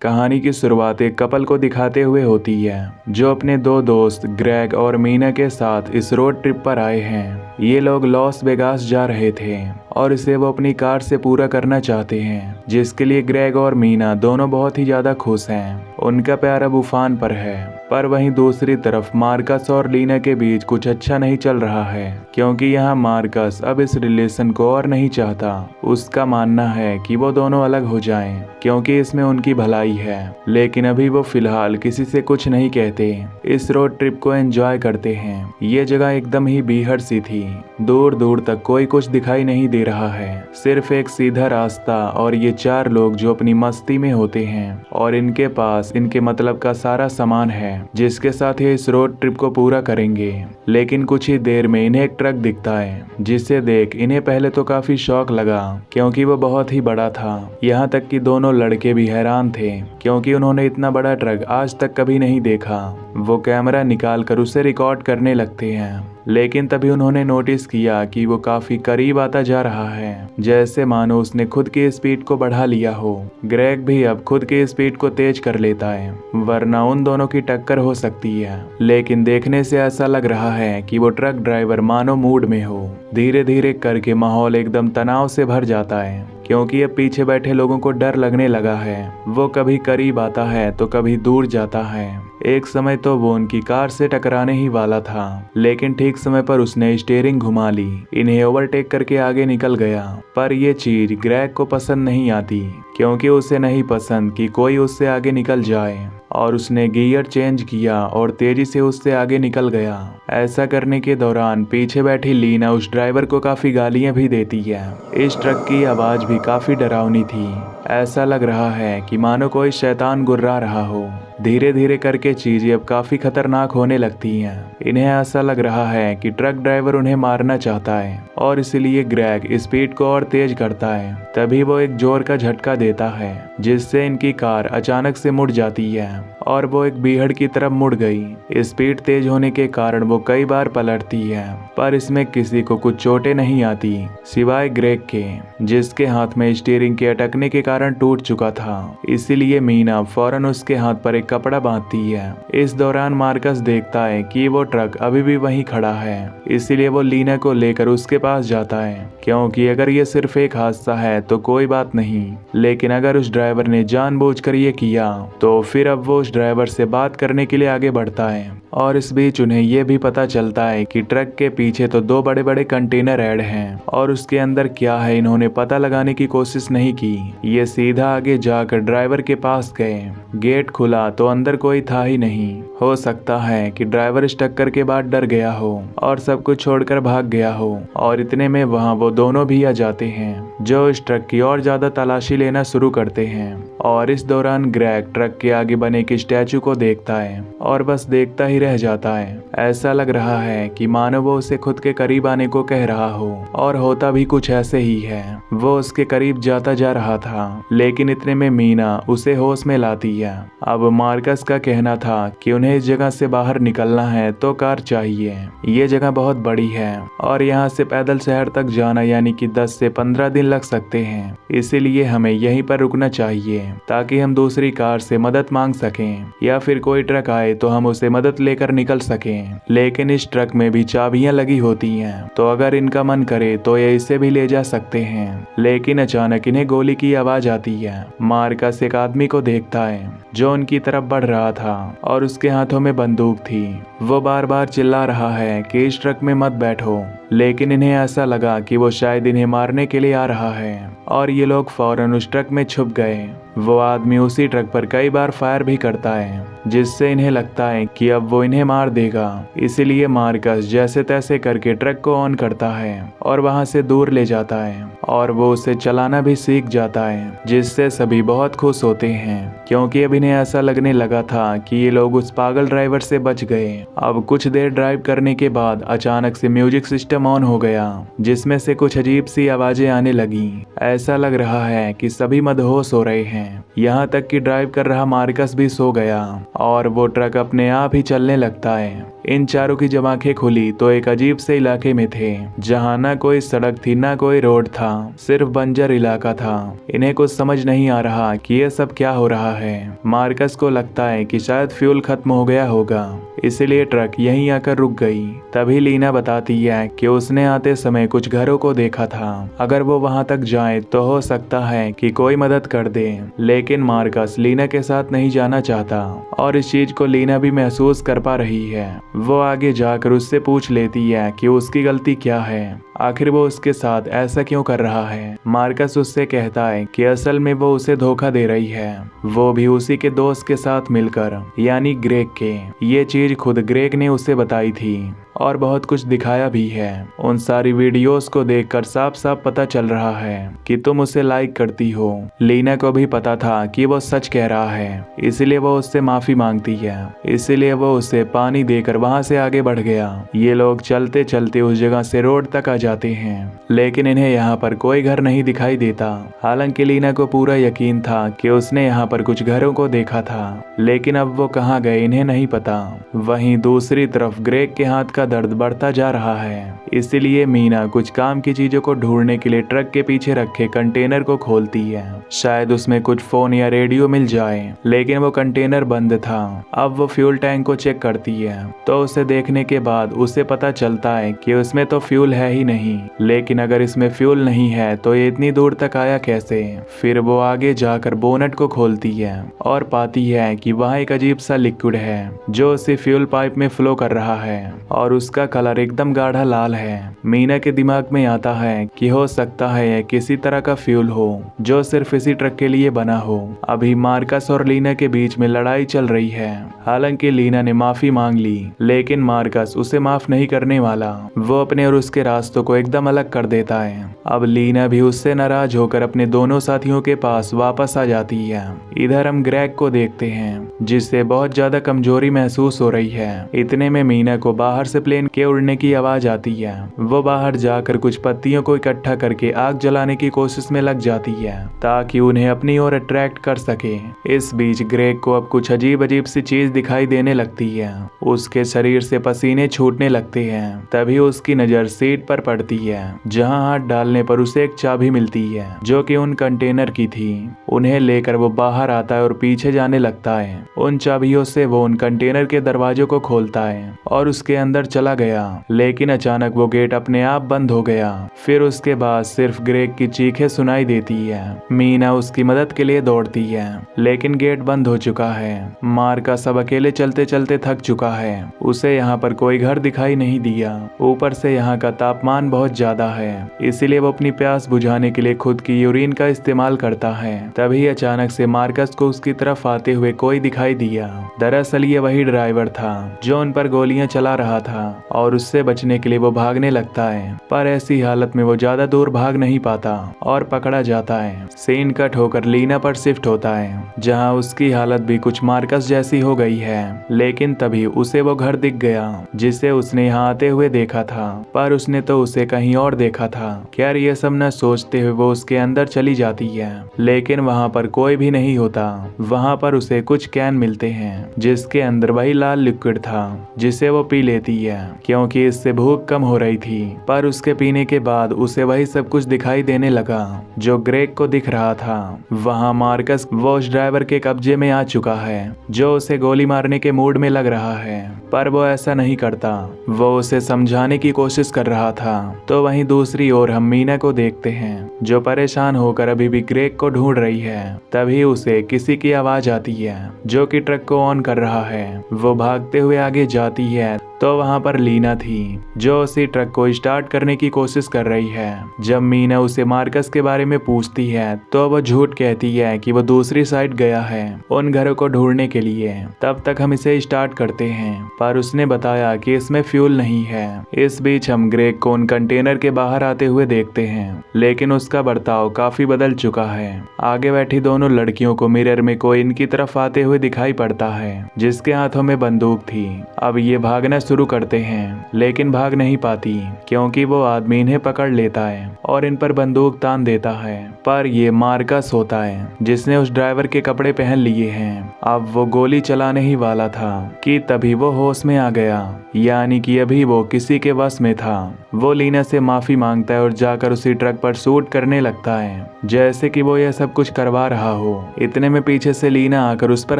कहानी की शुरुआत एक कपल को दिखाते हुए होती है जो अपने दो दोस्त ग्रेग और मीना के साथ इस रोड ट्रिप पर आए हैं। ये लोग लॉस वेगास जा रहे थे और इसे वो अपनी कार से पूरा करना चाहते हैं, जिसके लिए ग्रेग और मीना दोनों बहुत ही ज्यादा खुश हैं। उनका प्यार अब उफान पर है। पर वहीं दूसरी तरफ मार्कस और लीना के बीच कुछ अच्छा नहीं चल रहा है, क्योंकि यहाँ मार्कस अब इस रिलेशन को और नहीं चाहता। उसका मानना है कि वो दोनों अलग हो जाएं, क्योंकि इसमें उनकी भलाई है। लेकिन अभी वो फिलहाल किसी से कुछ नहीं कहते। इस रोड ट्रिप को एंजॉय करते हैं। ये जगह एकदम ही बीहड़ सी थी। दूर दूर तक कोई कुछ दिखाई नहीं दे रहा है, सिर्फ एक सीधा रास्ता और ये चार लोग जो अपनी मस्ती में होते हैं और इनके पास इनके मतलब का सारा सामान है, जिसके साथ ये इस रोड ट्रिप को पूरा करेंगे। लेकिन कुछ ही देर में इन्हें एक ट्रक दिखता है, जिसे देख इन्हें पहले तो काफी शौक लगा, क्योंकि वो बहुत ही बड़ा था। यहाँ तक कि दोनों लड़के भी हैरान थे, क्योंकि उन्होंने इतना बड़ा ट्रक आज तक कभी नहीं देखा। वो कैमरा निकाल कर उसे रिकॉर्ड करने लगते हैं, लेकिन तभी उन्होंने नोटिस किया कि वो काफी करीब आता जा रहा है, जैसे मानो उसने खुद की स्पीड को बढ़ा लिया हो। ग्रेग भी अब खुद की स्पीड को तेज कर लेता है, वरना उन दोनों की टक्कर हो सकती है। लेकिन देखने से ऐसा लग रहा है कि वो ट्रक ड्राइवर मानो मूड में हो। धीरे धीरे करके माहौल एकदम तनाव से भर जाता है, क्योंकि अब पीछे बैठे लोगों को डर लगने लगा है। वो कभी करीब आता है तो कभी दूर जाता है। एक समय तो वो उनकी कार से टकराने ही वाला था, लेकिन ठीक समय पर उसने स्टीयरिंग घुमा ली, इन्हें ओवरटेक करके आगे निकल गया। पर ये चीज ग्रेग को पसंद नहीं आती, क्योंकि उसे नहीं पसंद कि कोई उससे आगे निकल जाए, और उसने गियर चेंज किया और तेजी से उससे आगे निकल गया। ऐसा करने के दौरान पीछे बैठी लीना उस ड्राइवर को काफी गालियां भी देती है। इस ट्रक की आवाज भी काफी डरावनी थी। ऐसा लग रहा है कि मानो कोई शैतान गुर्रा रहा हो। धीरे धीरे करके चीजें अब काफी खतरनाक होने लगती हैं। इन्हें ऐसा लग रहा है कि ट्रक ड्राइवर उन्हें मारना चाहता है, और इसलिए ग्रेग स्पीड को और तेज करता है। तभी वो एक जोर का झटका देता है, जिससे इनकी कार अचानक से मुड़ जाती है और वो एक बीहड़ की तरफ मुड़ गई। स्पीड तेज होने के कारण वो कई बार पलटती है, पर इसमें किसी को कुछ चोटें नहीं आती, सिवाय ग्रेग के, जिसके हाथ में स्टीयरिंग के अटकने के कारण टूट चुका था। इसीलिए मीना फौरन उसके हाथ पर एक कपड़ा बांधती है। इस दौरान मार्कस देखता है कि वो ट्रक अभी भी वहीं खड़ा है, इसीलिए वो लीना को लेकर उसके पास जाता है, क्योंकि अगर ये सिर्फ एक हादसा है तो कोई बात नहीं, लेकिन अगर उस ड्राइवर ने जानबूझकर ये किया तो फिर अब वो उस ड्राइवर से बात करने के लिए आगे बढ़ता है। और इस बीच उन्हें यह भी पता चलता है कि ट्रक के पीछे तो दो बड़े बड़े कंटेनर ऐड हैं, और उसके अंदर क्या है इन्होंने पता लगाने की कोशिश नहीं की। ये सीधा आगे जाकर ड्राइवर के पास गए। गेट खुला तो अंदर कोई था ही नहीं। हो सकता है कि ड्राइवर इस टक्कर के बाद डर गया हो और सब कुछ छोड़कर भाग गया हो, और इतने में वहां वो दोनों भी आ जाते हैं, जो इस ट्रक की और ज्यादा तलाशी लेना शुरू करते हैं। और इस दौरान ग्रेग ट्रक के आगे बने एक स्टैचू को देखता है और बस देखता ही रह जाता है। ऐसा लग रहा है कि मानो वो उसे खुद के करीब आने को कह रहा हो, और होता भी कुछ ऐसे ही है। वो उसके करीब जाता जा रहा था, लेकिन इतने में मीना उसे होश में लाती है। अब मार्कस का कहना था कि उन्हें इस जगह से बाहर निकलना है तो कार चाहिए। ये जगह बहुत बड़ी है और यहाँ से पैदल शहर तक जाना यानी कि 10 से 15 दिन लग सकते हैं, इसीलिए हमें यहीं पर रुकना चाहिए ताकि हम दूसरी कार से मदद मांग सकें, या फिर कोई ट्रक आए तो हम उसे मदद लेकर निकल सकें। लेकिन इस ट्रक में भी चाबियां लगी होती हैं, तो अगर इनका मन करे तो ये इसे भी ले जा सकते हैं। लेकिन अचानक इन्हें गोली की आवाज आती है। मार्कस एक आदमी को देखता है जो उनकी तरफ बढ़ रहा था और उसके हाथों में बंदूक थी। वो बार बार चिल्ला रहा है कि इस ट्रक में मत बैठो, लेकिन इन्हें ऐसा लगा कि वो शायद इन्हें मारने के लिए आ रहा है, और ये लोग फौरन उस ट्रक में छुप गए। वो आदमी उसी ट्रक पर कई बार फायर भी करता है, जिससे इन्हें लगता है कि अब वो इन्हें मार देगा। इसीलिए मार्कस जैसे तैसे करके ट्रक को ऑन करता है और वहां से दूर ले जाता है, और वो उसे चलाना भी सीख जाता है, जिससे सभी बहुत खुश होते हैं, क्योंकि अब इन्हें ऐसा लगने लगा था कि ये लोग उस पागल ड्राइवर से बच गए। अब कुछ देर ड्राइव करने के बाद अचानक से म्यूजिक सिस्टम सिस्टम ऑन हो गया जिसमें से कुछ अजीब सी आवाजें आने लगी। ऐसा लग रहा है कि सभी मदहोश हो रहे हैं। यहाँ तक कि ड्राइव कर रहा मार्कस भी सो गया और वो ट्रक अपने आप ही चलने लगता है। इन चारों की जब आंखें खुली तो एक अजीब से इलाके में थे जहाँ ना कोई सड़क थी ना कोई रोड था, सिर्फ बंजर इलाका था। इन्हें कुछ समझ नहीं आ रहा कि ये सब क्या हो रहा है। मार्कस को लगता है कि शायद फ्यूल खत्म हो गया होगा, इसलिए ट्रक यहीं आकर रुक गई। तभी लीना बताती है कि उसने आते समय कुछ घरों को देखा था, अगर वो वहां तक जाए तो हो सकता है कि कोई मदद कर दे। लेकिन मार्कस लीना के साथ नहीं जाना चाहता और इस चीज को लीना भी महसूस कर पा रही है। वो आगे जाकर उससे पूछ लेती है कि उसकी गलती क्या है, आखिर वो उसके साथ ऐसा क्यों कर रहा है। मार्कस उससे कहता है कि असल में वो उसे धोखा दे रही है, वो भी उसी के दोस्त के साथ मिलकर, यानी ग्रेग के। ये चीज खुद ग्रेग ने उसे बताई थी और बहुत कुछ दिखाया भी है। उन सारी वीडियोस को देखकर साफ साफ पता चल रहा है कि तुम उसे लाइक करती हो। लीना को भी पता था कि वो सच कह रहा है, इसलिए वो उससे माफी मांगती है। इसलिए वो उसे पानी देकर वहां से आगे बढ़ गया। ये लोग चलते चलते उस जगह से रोड तक आ जाते हैं, लेकिन इन्हें यहाँ पर कोई घर नहीं दिखाई देता। हालांकि लीना को पूरा यकीन था कि उसने यहाँ पर कुछ घरों को देखा था, लेकिन अब वो कहाँ गए इन्हें नहीं पता। वहीं दूसरी तरफ ग्रेग के हाथ का दर्द बढ़ता जा रहा है, इसलिए मीना कुछ काम की चीजों को ढूंढने के लिए ट्रक के पीछे रखे कंटेनर को खोलती है। शायद उसमें कुछ फोन या रेडियो मिल जाए, लेकिन वो कंटेनर बंद था। अब वो फ्यूल टैंक को चेक करती है तो उसे देखने के बाद उसे पता चलता है कि उसमें तो फ्यूल है ही नहीं। लेकिन अगर इसमें फ्यूल नहीं है तो ये इतनी दूर तक आया कैसे। फिर वो आगे जाकर बोनट को खोलती है और पाती है कि वहाँ एक अजीब सा लिक्विड है जो उसे फ्यूल पाइप में फ्लो कर रहा है और उसका कलर एकदम गाढ़ा लाल है। मीना के दिमाग में आता है कि हो सकता है यह किसी तरह का फ्यूल हो जो सिर्फ इसी ट्रक के लिए बना हो। अभी मार्कस और लीना के बीच में लड़ाई चल रही है। हालांकि लीना ने माफी मांग ली, लेकिन मार्कस उसे माफ नहीं करने वाला। वो अपने और उसके रास्तों को एकदम अलग कर देता है। अब लीना भी उससे नाराज होकर अपने दोनों साथियों के पास वापस आ जाती है। इधर हम ग्रेग को देखते हैं जिससे बहुत ज्यादा कमजोरी महसूस हो रही है। इतने में मीना को बाहर से प्लेन के उड़ने की आवाज आती है। वो बाहर जाकर कुछ पत्तियों को इकट्ठा करके आग जलाने की कोशिश में लग जाती है ताकि उन्हें अपनी ओर अट्रैक्ट कर सके। इस बीच ग्रेग को अब कुछ अजीब अजीब सी चीज दिखाई देने लगती है। उसके शरीर से पसीने छूटने लगते हैं। तभी उसकी नजर सीट पर पड़ती है जहां हाथ डालने पर उसे एक चाबी मिलती है जो कि उन कंटेनर की थी। उन्हें लेकर वो बाहर आता है और पीछे जाने लगता है। उन चाबियों से वो उन कंटेनर के दरवाजों को खोलता है और उसके अंदर चला गया, लेकिन अचानक वो गेट अपने आप बंद हो गया। फिर उसके बाद सिर्फ ग्रेग की चीखें सुनाई देती है। मीना उसकी मदद के लिए दौड़ती है, लेकिन गेट बंद हो चुका है। मार्कस अब अकेले चलते चलते थक चुका है। उसे यहाँ पर कोई घर दिखाई नहीं दिया। ऊपर से यहाँ का तापमान बहुत ज्यादा है, इसीलिए वो अपनी प्यास बुझाने के लिए खुद की यूरिन का इस्तेमाल करता है। तभी अचानक से मार्कस को उसकी तरफ आते हुए कोई दिखाई दिया। दरअसल ये वही ड्राइवर था जो उन पर गोलियां चला रहा था और उससे बचने के लिए वो भागने लगता है, पर ऐसी हालत में वो ज्यादा दूर भाग नहीं पाता और पकड़ा जाता है। सीन कट होकर लीना पर शिफ्ट होता है जहां उसकी हालत भी कुछ मार्कस जैसी हो गई है। लेकिन तभी उसे वो घर दिख गया जिसे उसने यहाँ आते हुए देखा था, पर उसने तो उसे कहीं और देखा था। खैर ये सब न सोचते हुए वो उसके अंदर चली जाती है, लेकिन वहाँ पर कोई भी नहीं होता। वहाँ पर उसे कुछ कैन मिलते हैं जिसके अंदर वही लाल लिक्विड था जिसे वो पी लेती है क्योंकि इससे भूख कम हो रही थी। पर उसके पीने के बाद उसे वही सब कुछ दिखाई देने लगा जो ग्रेग को दिख रहा था। वहाँ मार्कस वॉच ड्राइवर के कब्जे में आ चुका है जो उसे गोली मारने के मूड में लग रहा है, पर वो ऐसा नहीं करता। वो उसे समझाने की कोशिश कर रहा था। तो वहीं दूसरी ओर हम मीना को देखते हैं जो परेशान होकर अभी भी ग्रेग को ढूंढ रही है। तभी उसे किसी की आवाज आती है जो कि ट्रक को ऑन कर रहा है। वो भागते हुए आगे जाती है तो वहाँ पर लीना थी जो उसी ट्रक को स्टार्ट करने की कोशिश कर रही है। जब मीना उसे मार्कस के बारे में पूछती है तो वो झूठ कहती है कि वो दूसरी साइड गया है उन घरों को ढूंढने के लिए। तब तक हम इसे स्टार्ट करते हैं, पर उसने बताया कि इसमें फ्यूल नहीं है। इस बीच हम ग्रेग को उन कंटेनर के बाहर आते हुए देखते हैं, लेकिन उसका बर्ताव काफी बदल चुका है। आगे बैठी दोनों लड़कियों को मिरर में कोई इनकी तरफ आते हुए दिखाई पड़ता है जिसके हाथों में बंदूक थी। अब ये भागना शुरू करते हैं, लेकिन भाग नहीं पाती क्योंकि वो आदमी इन्हें पकड़ लेता है और इन पर बंदूक तान देता है। पर ये मार्कस होता है जिसने उस ड्राइवर के कपड़े पहन लिए हैं। अब वो गोली चलाने ही वाला था कि तभी वो होश में आ गया, यानी कि अभी वो किसी के वश में था। वो लीना से माफी मांगता है और जाकर उसी ट्रक पर शूट करने लगता है जैसे कि वो यह सब कुछ करवा रहा हो। इतने में पीछे से लीना आकर उस पर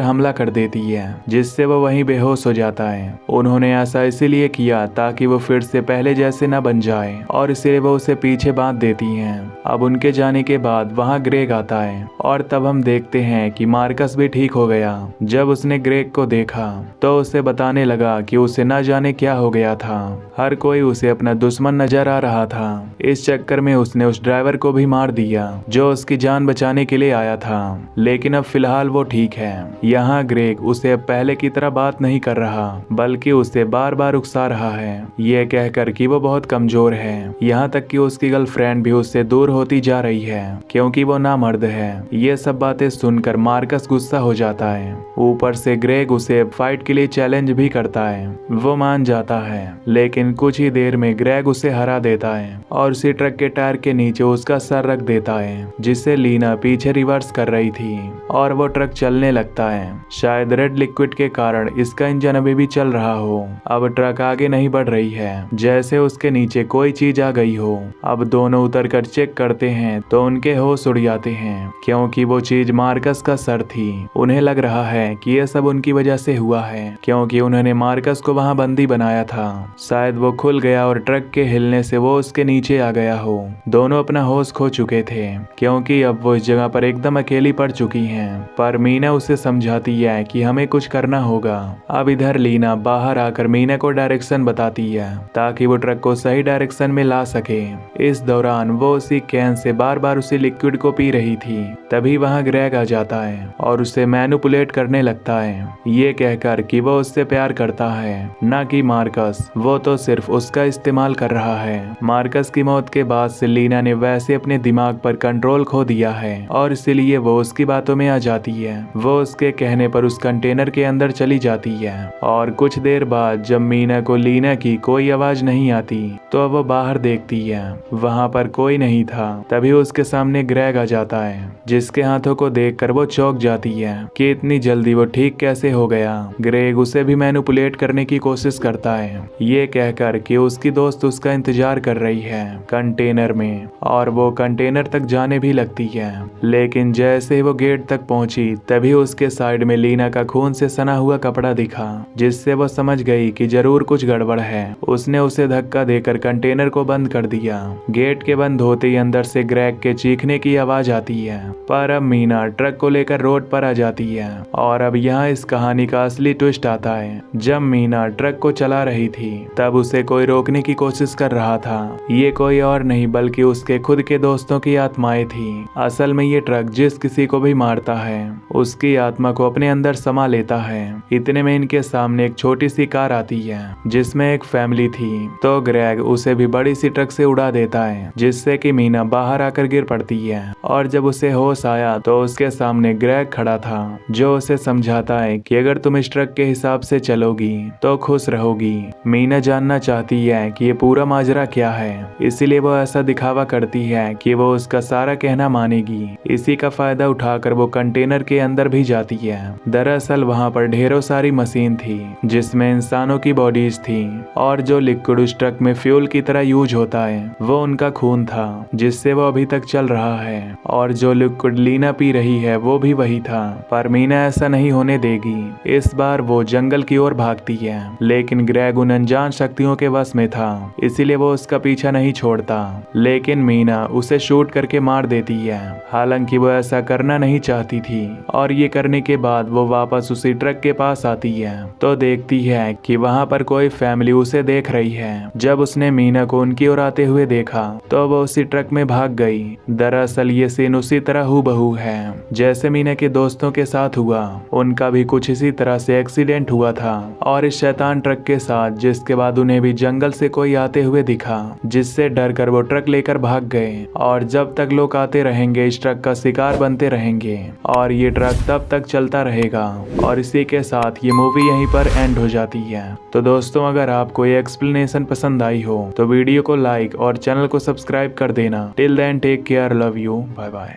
हमला कर देती है जिससे वो वहीं बेहोश हो जाता है। उन्होंने ऐसा इसीलिए किया ताकि वो फिर से पहले जैसे न बन जाए और इसीलिए वो उसे पीछे बांध देती हैं। अब उनके जाने के बाद वहाँ ग्रेग आता है और तब हम देखते हैं कि मार्कस भी ठीक हो गया। जब उसने ग्रेग को देखा तो उसे बताने लगा कि उसे न जाने क्या हो गया था। हर कोई उसे अपना दुश्मन नजर आ रहा था। इस चक्कर में उसने उस ड्राइवर को भी मार दिया जो उसकी जान बचाने के लिए आया था, लेकिन अब फिलहाल वो ठीक है। यहाँ ग्रेग उसे अब पहले की तरह बात नहीं कर रहा बल्कि उसे बार बार उकसा रहा है, ये कहकर कि वो बहुत कमजोर है। यहाँ तक कि उसकी गर्लफ्रेंड भी उससे दूर होती जा रही है क्योंकि वो नामर्द है। ये सब बातें सुनकर मार्कस गुस्सा हो जाता है। ऊपर से ग्रेग उसे फाइट के लिए चैलेंज भी करता है। वो मान जाता है, लेकिन कुछ ही देर में ग्रेग उसे हरा देता है और उसी ट्रक के टायर के नीचे उसका सर रख देता है जिससे लीना पीछे रिवर्स कर रही थी और वो ट्रक चलने लगता है। शायद रेड लिक्विड के कारण इसका इंजन अभी भी चल रहा हो। अब ट्रक आगे नहीं बढ़ रही है, जैसे उसके नीचे कोई चीज आ गई हो। अब दोनों उतरकर चेक करते हैं तो उनके होश उड़ जाते हैं क्योंकि वो चीज मार्कस का सर थी। उन्हें लग रहा है कि यह सब उनकी वजह से हुआ है क्योंकि उन्होंने मार्कस को वहां बंदी बनाया था। शायद वो खुल गया और ट्रक के हिलने से वो उसके नीचे आ गया हो। दोनों अपना होश खो चुके थे क्योंकि अब वो इस जगह पर एकदम अकेली पड़ चुकी हैं। पर मीना उसे समझाती है कि हमें कुछ करना होगा। अब इधर लीना बाहर आकर मीना को डायरेक्शन बताती है ताकि वो ट्रक को सही डायरेक्शन में ला सके। इस दौरान वो उसी कैन से बार बार उसी लिक्विड को पी रही थी। तभी वहाँ ग्रेग आ जाता है और उसे मैनिपुलेट करने लगता है, ये कहकर कि वो उससे प्यार करता है न कि मार्कस। वो तो सिर्फ उसका इस्तेमाल कर रहा है। मार्कस की मौत के बाद से लीना ने वैसे अपने दिमाग पर कंट्रोल खो दिया है और इसीलिए वो उसकी बातों में आ जाती है। वो उसके कहने पर उस कंटेनर के अंदर चली जाती है और कुछ देर बाद जब मीना को लीना की कोई आवाज नहीं आती तो वो बाहर देखती है, वहाँ पर कोई नहीं था। तभी उसके सामने ग्रेग आ जाता है जिसके हाथों को देखकर वो चौंक जाती है कि इतनी जल्दी वो ठीक कैसे हो गया। ग्रेग उसे भी मैनिपुलेट करने की कोशिश करता है, ये कहकर कि उसकी दोस्त उसका इंतजार कर रही है कंटेनर में और वो कंटेनर तक जाने भी लगती है। लेकिन जैसे ही वो गेट तक पहुंची तभी उसके साइड में लीना का खून से सना हुआ कपड़ा दिखा जिससे वो समझ गई कि जरूर कुछ गड़बड़ है। उसने उसे धक्का देकर कंटेनर को बंद कर दिया। गेट के बंद होते ही अंदर से ग्रेग के चीखने की आवाज आती है। पर अब मीना ट्रक को लेकर रोड पर आ जाती है और अब यहाँ इस कहानी का असली ट्विस्ट आता है। जब मीना ट्रक को चला रही थी तब उसे कोई रोकने की कोशिश कर रहा था। ये कोई और नहीं बल्कि उसके खुद के दोस्तों की आत्माएं थी। असल में ये ट्रक जिस किसी को भी मारता है उसकी आत्मा को अपने अंदर समा लेता है। इतने में इनके सामने एक छोटी सी कार आती है जिसमें एक फैमिली थी, तो ग्रेग उसे भी बड़ी सी ट्रक से उड़ा देता है जिससे कि मीना बाहर आकर गिर पड़ती है। और जब उसे होश आया तो उसके सामने ग्रेग खड़ा था जो उसे समझाता है कि अगर तुम इस ट्रक के हिसाब से चलोगी तो खुश रहोगी। मीना जानना चाहती है कि ये पूरा माजरा क्या है, इसीलिए वो ऐसा दिखावा करती है कि वो उसका सारा कहना मानेगी। इसी का फायदा उठाकर वो कंटेनर के अंदर भी जाती है। दरअसल वहाँ पर ढेरों सारी मशीन थी जिसमें इंसानों की बॉडीज थी और जो लिक्विड उस ट्रक में फ्यूल की तरह यूज होता है वो उनका खून था जिससे वो अभी तक चल रहा है। और जो लिक्विड लीना पी रही है वो भी वही था। पर मीना ऐसा नहीं होने देगी। इस बार वो जंगल की ओर भागती है, लेकिन ग्रेग उन अनजान शक्तियों के वश में था इसीलिए वो उसका पीछा नहीं छोड़ता। लेकिन मीना उसे शूट करके मार देती है। हालांकि वो ऐसा करना नहीं चाहती थी और ये करने के बाद वो वापस उसी ट्रक के पास आती है तो देखती है कि वहाँ पर कोई फैमिली उसे देख रही है। जब उसने मीना को उनकी ओर आते हुए देखा तो वो उसी ट्रक में भाग गई। दरअसल ये सीन उसी तरह हूबहू है जैसे मीना के दोस्तों के साथ हुआ। उनका भी कुछ इसी तरह से एक्सीडेंट हुआ था और इस शैतान ट्रक के साथ, जिसके बाद उन्हें भी जंगल से कोई आते हुए दिखा जिससे डर कर वो ट्रक लेकर भाग गए। और जब तक लोग आते रहेंगे इस ट्रक का शिकार बनते रहेंगे और ये ट्रक तब तक चलता रहेगा। और इसी के साथ ये मूवी यहीं पर एंड हो जाती है। तो दोस्तों अगर आपको ये एक्सप्लेनेशन पसंद आई हो तो वीडियो को लाइक और चैनल को सब्सक्राइब कर देना। Till then take care, love you, bye bye.